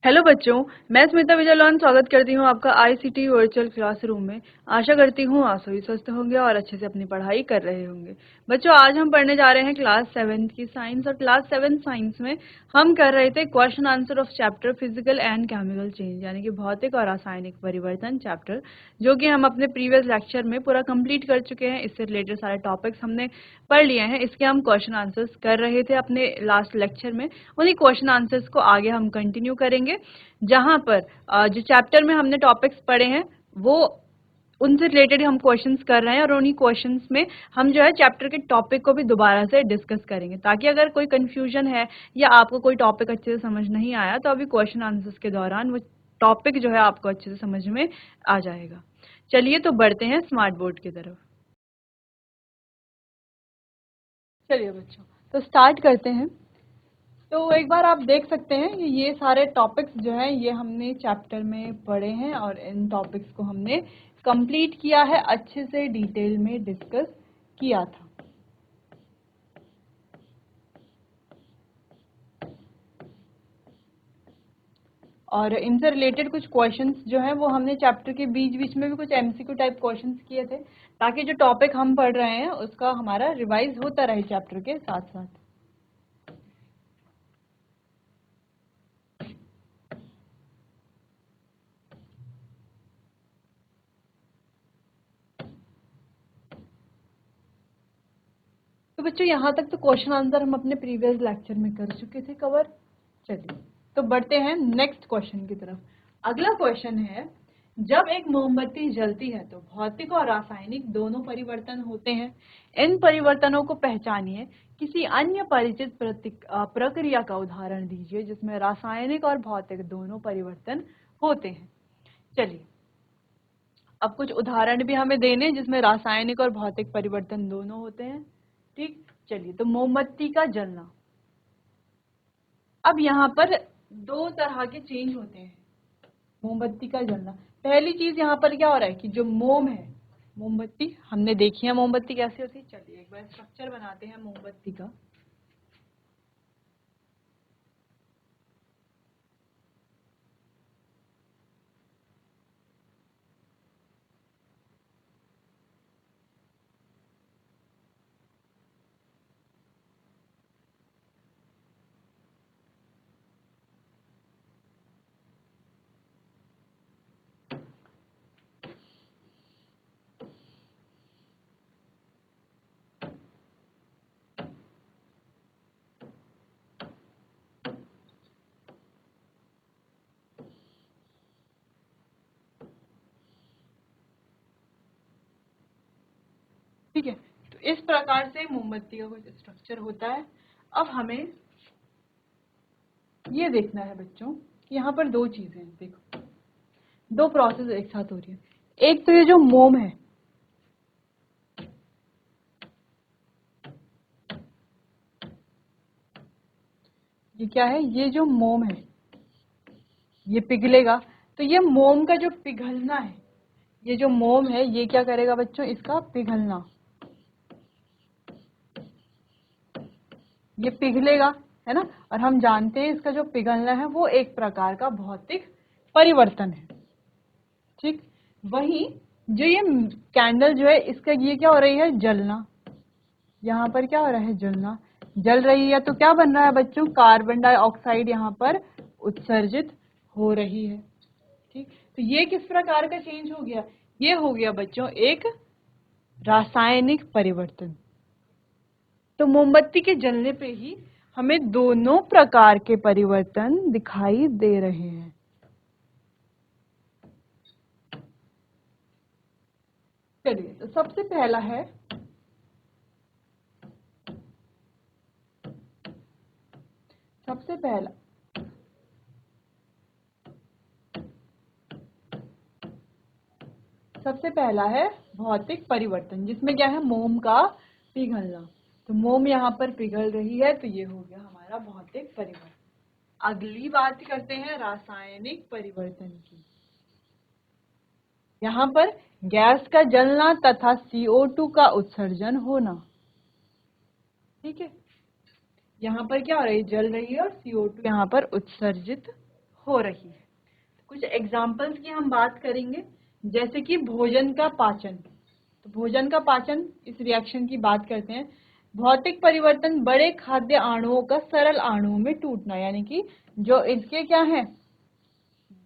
Hello बच्चों, मैं स्मिता विजयलॉन स्वागत करती हूँ आपका आईसीटी वर्चुअल क्लासरूम में। आशा करती हूँ आप सभी स्वस्थ होंगे और अच्छे से अपनी पढ़ाई कर रहे होंगे। बच्चों, आज हम पढ़ने जा रहे हैं क्लास 7 की साइंस। और क्लास 7 साइंस में हम कर रहे थे question answer of chapter physical and chemical change, यानी कि भौतिक और रासायनिक परिवर्तन चैप्टर, जो कि हम अपने प्रीवियस लेक्चर में पूरा कंप्लीट कर चुके हैं। इससे रिलेटेड सारे टॉपिक्स हमने पढ़ लिए हैं। इसके हम क्वेश्चन आंसर्स कर रहे थे अपने लास्ट लेक्चर में। उन्हीं क्वेश्चन आंसर्स को आगे हम कंटिन्यू करेंगे, जहां पर जो चैप्टर में हमने टॉपिक्स पढ़े हैं वो उनसे रिलेटेड हम क्वेश्चंस कर रहे हैं, और उन्हीं क्वेश्चंस में हम जो है चैप्टर के टॉपिक को भी दोबारा से डिस्कस करेंगे, ताकि अगर कोई कंफ्यूजन है या आपको कोई टॉपिक अच्छे से समझ नहीं आया तो अभी क्वेश्चन आंसर्स के दौरान वो टॉपिक जो है आपको अच्छे से समझ में आ जाएगा। चलिए तो बढ़ते हैं स्मार्ट बोर्ड की तरफ। चलिए बच्चों, तो स्टार्ट करते हैं। तो एक बार आप देख सकते हैं कि ये सारे टॉपिक्स जो हैं ये हमने चैप्टर में पढ़े हैं, और इन टॉपिक्स को हमने कंप्लीट किया है, अच्छे से डिटेल में डिस्कस किया था। और इनसे रिलेटेड कुछ क्वेश्चंस जो हैं वो हमने चैप्टर के बीच बीच में भी कुछ एमसीक्यू टाइप क्वेश्चंस किए थे, ताकि जो टॉपिक हम पढ़ रहे हैं उसका हमारा रिवाइज होता रहे चैप्टर के साथ साथ। तो बच्चों, यहाँ तक तो क्वेश्चन आंसर हम अपने प्रीवियस लेक्चर में कर चुके थे कवर। चलिए तो बढ़ते हैं नेक्स्ट क्वेश्चन की तरफ। अगला क्वेश्चन है, जब एक मोमबत्ती जलती है तो भौतिक और रासायनिक दोनों परिवर्तन होते हैं। इन परिवर्तनों को पहचानिए। किसी अन्य परिचित प्रक्रिया का उदाहरण दीजिए जिसमें रासायनिक और भौतिक दोनों परिवर्तन होते हैं। चलिए, अब कुछ उदाहरण भी हमें देने जिसमें रासायनिक और भौतिक परिवर्तन दोनों होते हैं। ठीक, चलिए तो मोमबत्ती का जलना। अब यहाँ पर दो तरह के चेंज होते हैं मोमबत्ती का जलना। पहली चीज यहाँ पर क्या हो रहा है कि जो मोम है, मोमबत्ती हमने देखी है मोमबत्ती कैसे होती है। चलिए एक बार स्ट्रक्चर बनाते हैं मोमबत्ती का। ठीक है, तो इस प्रकार से मोमबत्ती का कुछ स्ट्रक्चर होता है। अब हमें ये देखना है बच्चों कि यहाँ पर दो चीजें हैं। देखो, दो प्रोसेस एक साथ हो रही है। एक तो ये जो मोम है, ये क्या है, ये जो मोम है ये पिघलेगा। तो ये मोम का जो पिघलना है, ये जो मोम है ये क्या करेगा बच्चों, इसका पिघलना, ये पिघलेगा, है ना। और हम जानते हैं इसका जो पिघलना है वो एक प्रकार का भौतिक परिवर्तन है। ठीक, वही जो ये कैंडल जो है इसका ये क्या हो रही है, जलना। यहाँ पर क्या हो रहा है, जलना, जल रही है तो क्या बन रहा है बच्चों, कार्बन डाइऑक्साइड यहाँ पर उत्सर्जित हो रही है। ठीक, तो ये किस प्रकार का चेंज हो गया, ये हो गया बच्चों एक रासायनिक परिवर्तन। तो मोमबत्ती के जलने पे ही हमें दोनों प्रकार के परिवर्तन दिखाई दे रहे हैं। चलिए, तो सबसे पहला है, सबसे पहला सबसे पहला है भौतिक परिवर्तन, जिसमें क्या है, मोम का पिघलना। तो मोम यहाँ पर पिघल रही है तो ये हो गया हमारा भौतिक परिवर्तन। अगली बात करते हैं रासायनिक परिवर्तन की। यहाँ पर गैस का जलना तथा CO2 का उत्सर्जन होना। ठीक है, यहाँ पर क्या हो रही है, जल रही है और CO2 यहाँ पर उत्सर्जित हो रही है। कुछ एग्जाम्पल्स की हम बात करेंगे, जैसे कि भोजन का पाचन। तो भोजन का पाचन, इस रिएक्शन की बात करते हैं। भौतिक परिवर्तन, बड़े खाद्य अणुओं का सरल अणुओं में टूटना, यानी कि जो इसके क्या है,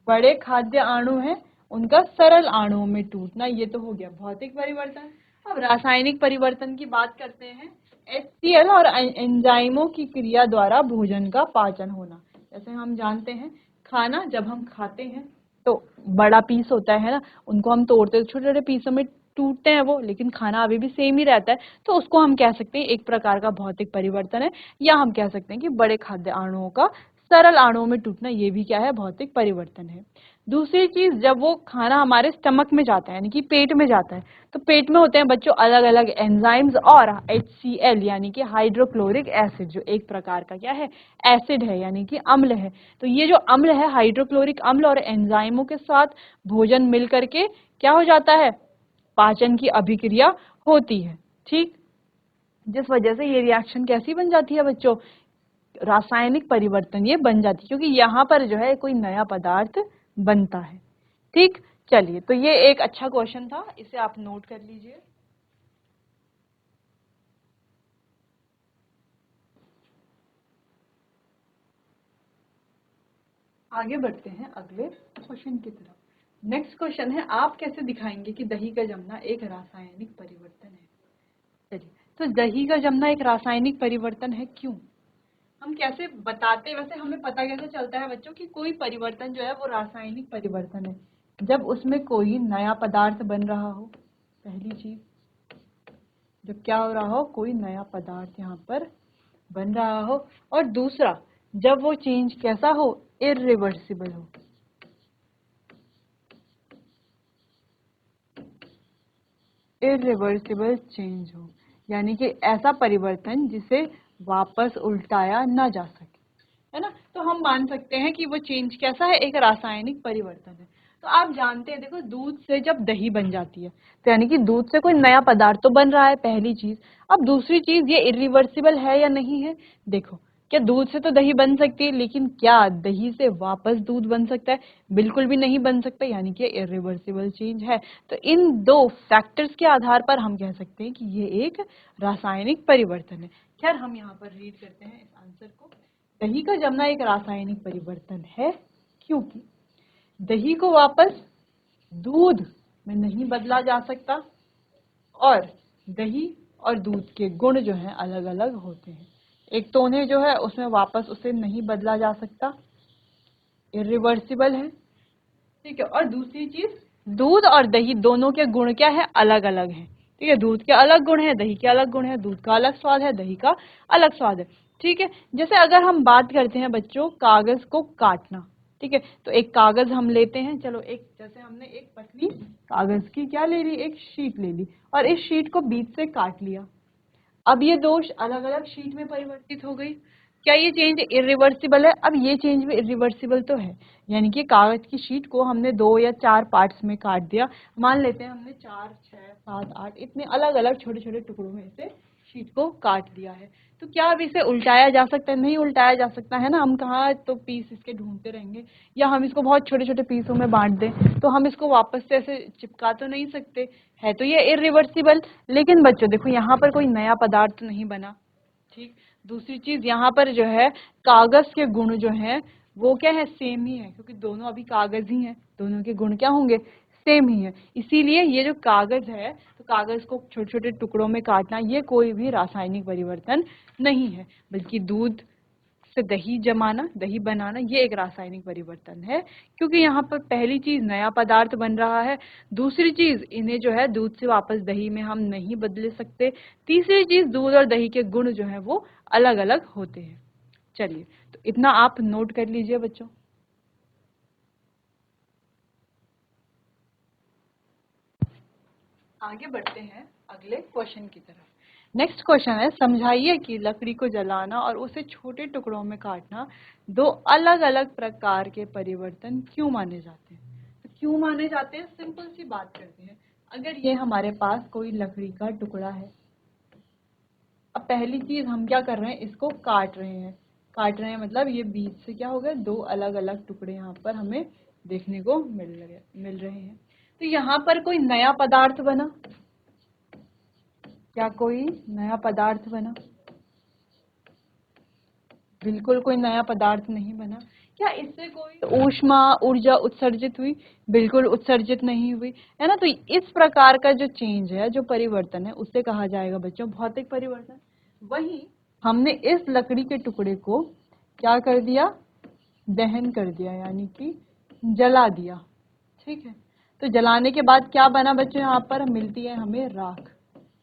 बड़े खाद्य अणु हैं उनका सरल अणुओं में टूटना, ये तो हो गया भौतिक परिवर्तन। अब रासायनिक परिवर्तन की बात करते हैं। HCl और एंजाइमों की क्रिया द्वारा भोजन का पाचन होना। जैसे हम जानते हैं खाना जब हम खाते हैं तो बड़ा पीस होता है ना, उनको हम तोड़ते हैं छोटे छोटे पीसों में, टूटते हैं वो, लेकिन खाना अभी भी सेम ही रहता है, तो उसको हम कह सकते हैं एक प्रकार का भौतिक परिवर्तन है। या हम कह सकते हैं कि बड़े खाद्य अणुओं का सरल अणुओं में टूटना, ये भी क्या है, भौतिक परिवर्तन है। दूसरी चीज, जब वो खाना हमारे स्टमक में जाता है यानी कि पेट में जाता है, तो पेट में होते हैं बच्चों अलग अलग एंजाइम्स और HCl यानी कि हाइड्रोक्लोरिक एसिड, जो एक प्रकार का क्या है, एसिड है यानी कि अम्ल है। तो ये जो अम्ल है, हाइड्रोक्लोरिक अम्ल और एंजाइमों के साथ भोजन मिल करके क्या हो जाता है, पाचन की अभिक्रिया होती है। ठीक, जिस वजह से ये रिएक्शन कैसी बन जाती है बच्चों, रासायनिक परिवर्तन ये बन जाती है, क्योंकि यहाँ पर जो है कोई नया पदार्थ बनता है। ठीक, चलिए, तो ये एक अच्छा क्वेश्चन था, इसे आप नोट कर लीजिए। आगे बढ़ते हैं अगले क्वेश्चन की तरफ। नेक्स्ट क्वेश्चन है, आप कैसे दिखाएंगे कि दही का जमना एक रासायनिक परिवर्तन है। चलिए, तो दही का जमना एक रासायनिक परिवर्तन है, क्यों, हम कैसे बताते हैं, वैसे हमें पता कैसे चलता है बच्चों कि कोई परिवर्तन जो है वो रासायनिक परिवर्तन है, जब उसमें कोई नया पदार्थ बन रहा हो। पहली चीज, जब क्या हो रहा हो, कोई नया पदार्थ यहाँ पर बन रहा हो, और दूसरा, जब वो चेंज कैसा हो, इरिवर्सिबल हो। इरिवर्सिबल चेंज हो, यानी कि ऐसा परिवर्तन जिसे वापस उल्टाया ना जा सके, है ना। तो हम मान सकते हैं कि वो चेंज कैसा है, एक रासायनिक परिवर्तन है। तो आप जानते हैं, देखो, दूध से जब दही बन जाती है, तो यानी कि दूध से कोई नया पदार्थ तो बन रहा है, पहली चीज। अब दूसरी चीज, ये इरिवर्सिबल है या नहीं है। देखो, क्या दूध से तो दही बन सकती है, लेकिन क्या दही से वापस दूध बन सकता है, बिल्कुल भी नहीं बन सकता, यानी कि इरिवर्सिबल चेंज है। तो इन दो फैक्टर्स के आधार पर हम कह सकते हैं कि ये एक रासायनिक परिवर्तन है। खैर, हम यहाँ पर रीड करते हैं इस आंसर को। दही का जमना एक रासायनिक परिवर्तन है, क्योंकि दही को वापस दूध में नहीं बदला जा सकता, और दही और दूध के गुण जो हैं अलग अलग होते हैं। एक तो उन्हें जो है उसमें वापस उसे नहीं बदला जा सकता, इरिवर्सिबल है, ठीक है। और दूसरी चीज, दूध और दही दोनों के गुण क्या है, अलग अलग हैं, ठीक है। दूध के अलग गुण है, दही के अलग गुण है, दूध का अलग स्वाद है, दही का अलग स्वाद है, ठीक है। जैसे अगर हम बात करते हैं बच्चों कागज को काटना, ठीक है, तो एक कागज हम लेते हैं, चलो एक, जैसे हमने एक पतली कागज की क्या ले ली, एक शीट ले ली, और इस शीट को बीच से काट लिया। अब ये दोष अलग अलग शीट में परिवर्तित हो गई, क्या ये चेंज इरिवर्सिबल है, अब ये चेंज भी इरिवर्सिबल तो है, यानी कि कागज की शीट को हमने 2 या 4 पार्ट्स में काट दिया, मान लेते हैं हमने 4, 6, 7, 8 इतने अलग अलग छोटे छोटे टुकड़ों में से शीट को काट दिया है। तो क्या अब इसे उल्टाया जा सकता है, नहीं उल्टाया जा सकता है ना, हम कहाँ तो पीस इसके ढूंढते रहेंगे, या हम इसको बहुत छोटे छोटे पीसों में बांट दें, तो हम इसको वापस से ऐसे चिपका तो नहीं सकते, है तो ये इरिवर्सिबल। लेकिन बच्चों देखो, यहाँ पर कोई नया पदार्थ नहीं बना, ठीक। दूसरी चीज, यहाँ पर जो है कागज के गुण जो हैं वो क्या है, सेम ही है, क्योंकि दोनों अभी कागज ही हैं, दोनों के गुण क्या होंगे, सेम ही है। इसीलिए ये जो कागज है, तो कागज को छोटे छोटे टुकड़ों में काटना, ये कोई भी रासायनिक परिवर्तन नहीं है, बल्कि दूध से दही जमाना, दही बनाना, ये एक रासायनिक परिवर्तन है, क्योंकि यहाँ पर पहली चीज नया पदार्थ बन रहा है, दूसरी चीज इन्हें जो है दूध से वापस दही में हम नहीं बदल सकते, तीसरी चीज दूध और दही के गुण जो है वो अलग अलग होते हैं। चलिए, तो इतना आप नोट कर लीजिए बच्चों। आगे बढ़ते हैं अगले क्वेश्चन की तरफ। नेक्स्ट क्वेश्चन है, समझाइए कि लकड़ी को जलाना और उसे छोटे टुकड़ों में काटना दो अलग अलग प्रकार के परिवर्तन क्यों माने जाते हैं। तो क्यों माने जाते हैं, सिंपल सी बात करते हैं। अगर ये हमारे पास कोई लकड़ी का टुकड़ा है, अब पहली चीज हम क्या कर रहे हैं, इसको काट रहे हैं, काट रहे हैं मतलब ये बीच से क्या हो गया, दो अलग अलग टुकड़े यहाँ पर हमें देखने को मिल रहे हैं। तो यहाँ पर कोई नया पदार्थ बना, क्या कोई नया पदार्थ बना? बिल्कुल कोई नया पदार्थ नहीं बना। क्या इससे कोई ऊष्मा ऊर्जा उत्सर्जित हुई? बिल्कुल उत्सर्जित नहीं हुई, है ना। तो इस प्रकार का जो चेंज है, जो परिवर्तन है, उससे कहा जाएगा बच्चों भौतिक परिवर्तन। वहीं हमने इस लकड़ी के टुकड़े को क्या कर दिया, दहन कर दिया, यानी कि जला दिया, ठीक है। तो जलाने के बाद क्या बना बच्चों, यहाँ पर मिलती है हमें राख।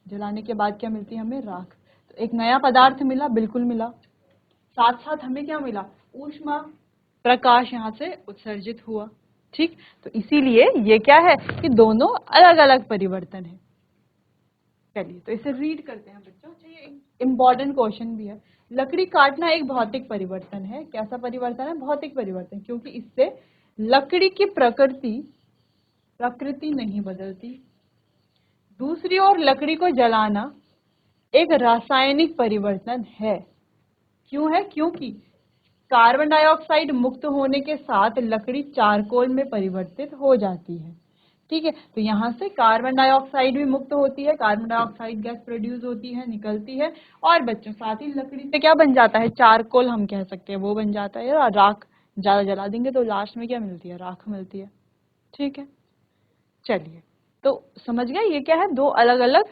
जलाने के बाद क्या मिलती है हमें, राख। तो एक नया पदार्थ मिला, बिल्कुल मिला, साथ साथ हमें क्या मिला, ऊष्मा, प्रकाश यहाँ से उत्सर्जित हुआ, ठीक। तो इसीलिए ये क्या है कि दोनों अलग अलग परिवर्तन है। चलिए तो इसे रीड करते हैं बच्चों। ये एक इम्पॉर्टेंट क्वेश्चन भी है। लकड़ी काटना एक भौतिक परिवर्तन है। कैसा परिवर्तन है, भौतिक परिवर्तन, क्योंकि इससे लकड़ी की प्रकृति नहीं बदलती। दूसरी ओर लकड़ी को जलाना एक रासायनिक परिवर्तन है। क्यों है, क्योंकि कार्बन डाइऑक्साइड मुक्त होने के साथ लकड़ी चारकोल में परिवर्तित हो जाती है, ठीक है। तो यहाँ से कार्बन डाइऑक्साइड भी मुक्त होती है, कार्बन डाइऑक्साइड गैस प्रोड्यूस होती है, निकलती है, और बच्चों साथ ही लकड़ी से क्या बन जाता है, चारकोल हम कह सकते हैं, वो बन जाता है। राख ज्यादा जला देंगे तो लास्ट में क्या मिलती है, राख मिलती है, ठीक है। चलिए तो समझ गए ये क्या है, दो अलग अलग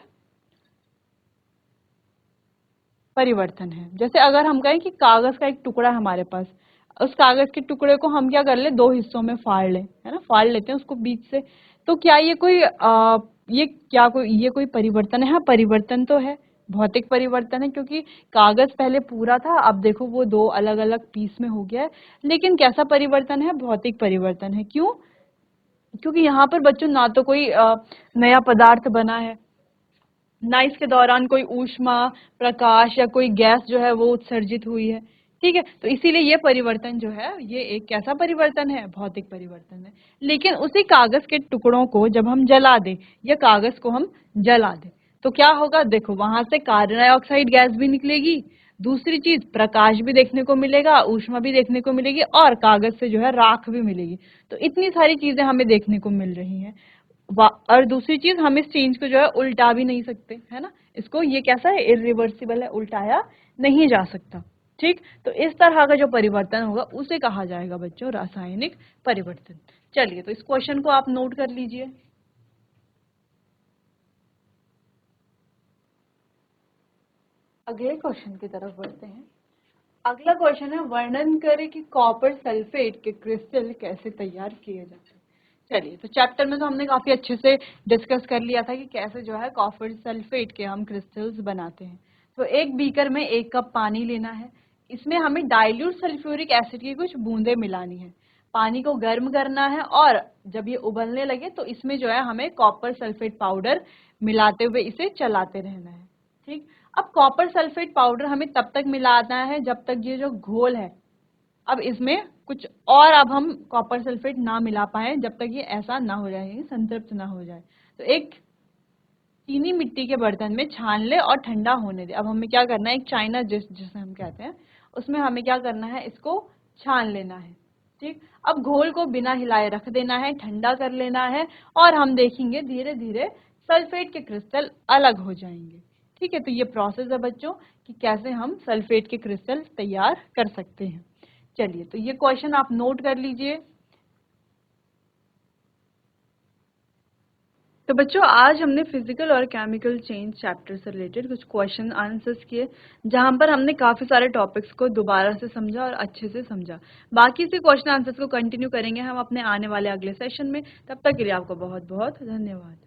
परिवर्तन है। जैसे अगर हम कहें कि कागज का एक टुकड़ा है हमारे पास, उस कागज के टुकड़े को हम क्या कर ले, दो हिस्सों में फाड़ ले, है ना, फाड़ लेते हैं उसको बीच से। तो क्या ये कोई परिवर्तन है? हाँ, परिवर्तन तो है, भौतिक परिवर्तन है, क्योंकि कागज पहले पूरा था, अब देखो वो दो अलग अलग पीस में हो गया है। लेकिन कैसा परिवर्तन है, भौतिक परिवर्तन है। क्यों? क्योंकि यहाँ पर बच्चों ना तो कोई नया पदार्थ बना है, ना इसके दौरान कोई ऊष्मा, प्रकाश या कोई गैस जो है वो उत्सर्जित हुई है, ठीक है। तो इसीलिए ये परिवर्तन जो है ये एक कैसा परिवर्तन है, भौतिक परिवर्तन है। लेकिन उसी कागज के टुकड़ों को जब हम जला दें, या कागज को हम जला दें, तो क्या होगा, देखो वहां से कार्बन डाइऑक्साइड गैस भी निकलेगी, दूसरी चीज प्रकाश भी देखने को मिलेगा, ऊष्मा भी देखने को मिलेगी, और कागज से जो है राख भी मिलेगी। तो इतनी सारी चीजें हमें देखने को मिल रही हैं। और दूसरी चीज, हम इस चेंज को जो है उल्टा भी नहीं सकते, है ना। इसको ये कैसा है, इरिवर्सिबल है, उल्टाया नहीं जा सकता, ठीक। तो इस तरह का जो परिवर्तन होगा उसे कहा जाएगा बच्चों रासायनिक परिवर्तन। चलिए तो इस क्वेश्चन को आप नोट कर लीजिए। अगले क्वेश्चन की तरफ बढ़ते हैं। अगला क्वेश्चन है, वर्णन करें कि कॉपर सल्फेट के क्रिस्टल कैसे तैयार किए जाते हैं। चलिए तो चैप्टर में तो हमने काफी अच्छे से डिस्कस कर लिया था कि कैसे जो है कॉपर सल्फेट के हम क्रिस्टल्स बनाते हैं। तो एक बीकर में 1 कप पानी लेना है, इसमें हमें डाइल्यूट सल्फ्यूरिक एसिड की कुछ बूंदें मिलानी है, पानी को गर्म करना है, और जब ये उबलने लगे तो इसमें जो है हमें कॉपर सल्फेट पाउडर मिलाते हुए इसे चलाते रहना है, ठीक। अब कॉपर सल्फेट पाउडर हमें तब तक मिलाना है जब तक ये जो घोल है, अब इसमें कुछ और अब हम कॉपर सल्फेट ना मिला पाए, जब तक ये ऐसा ना हो जाए, संतृप्त ना हो जाए। तो एक चीनी मिट्टी के बर्तन में छान ले और ठंडा होने दे। अब हमें क्या करना है, एक चाइना जिसे हम कहते हैं, उसमें हमें क्या करना है, इसको छान लेना है, ठीक। अब घोल को बिना हिलाए रख देना है, ठंडा कर लेना है, और हम देखेंगे धीरे धीरे सल्फेट के क्रिस्टल अलग हो जाएंगे, ठीक है। तो ये प्रोसेस है बच्चों कि कैसे हम सल्फेट के क्रिस्टल तैयार कर सकते हैं। चलिए तो ये क्वेश्चन आप नोट कर लीजिए। तो बच्चों आज हमने फिजिकल और केमिकल चेंज चैप्टर से रिलेटेड कुछ क्वेश्चन आंसर्स किए, जहां पर हमने काफी सारे टॉपिक्स को दोबारा से समझा और अच्छे से समझा। बाकी से क्वेश्चन आंसर्स को कंटिन्यू करेंगे हम अपने आने वाले अगले सेशन में। तब तक के लिए आपको बहुत बहुत धन्यवाद।